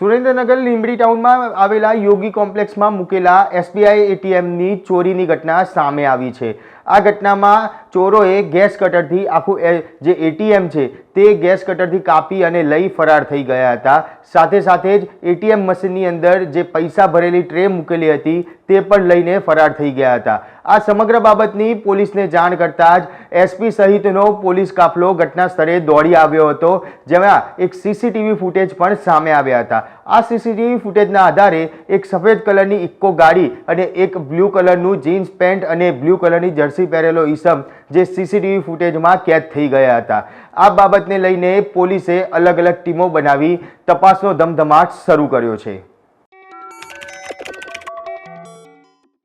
સુરેન્દ્રનગર લીંબડી ટાઉનમાં આવેલા યોગી કોમ્પ્લેક્સમાં મૂકેલા એસબીઆઈ એટીએમની ચોરીની ઘટના સામે આવી છે। આ ઘટનામાં ચોરોએ ગેસ કટરથી આખું જે એટીએમ છે તે ગેસ કટરથી કાપી અને લઈ ફરાર થઈ ગયા હતા। સાથે સાથે જ એટીએમ મશીનની અંદર જે પૈસા ભરેલી ટ્રે મૂકેલી હતી તે પણ લઈને ફરાર થઈ ગયા હતા। આ સમગ્ર બાબતની પોલીસને જાણ કરતા જ એસપી સહિતનો પોલીસ કાફલો ઘટના સ્થળે દોડી આવ્યો હતો, જેમાં એક સીસીટીવી ફૂટેજ પણ સામે આવ્યા હતા। આ સીસીટીવી ફૂટેજના આધારે એક સફેદ કલરની ઇક્કો ગાડી અને એક બ્લુ કલરનું જીન્સ પેન્ટ અને બ્લુ કલરની જર્સી પહેરેલો ઈસમ જે સીસીટીવી ફૂટેજમાં કેદ થઈ ગયા હતા। આ બાબતને લઈને પોલીસે અલગ અલગ ટીમો બનાવી તપાસનો ધમધમાટ શરૂ કર્યો છે।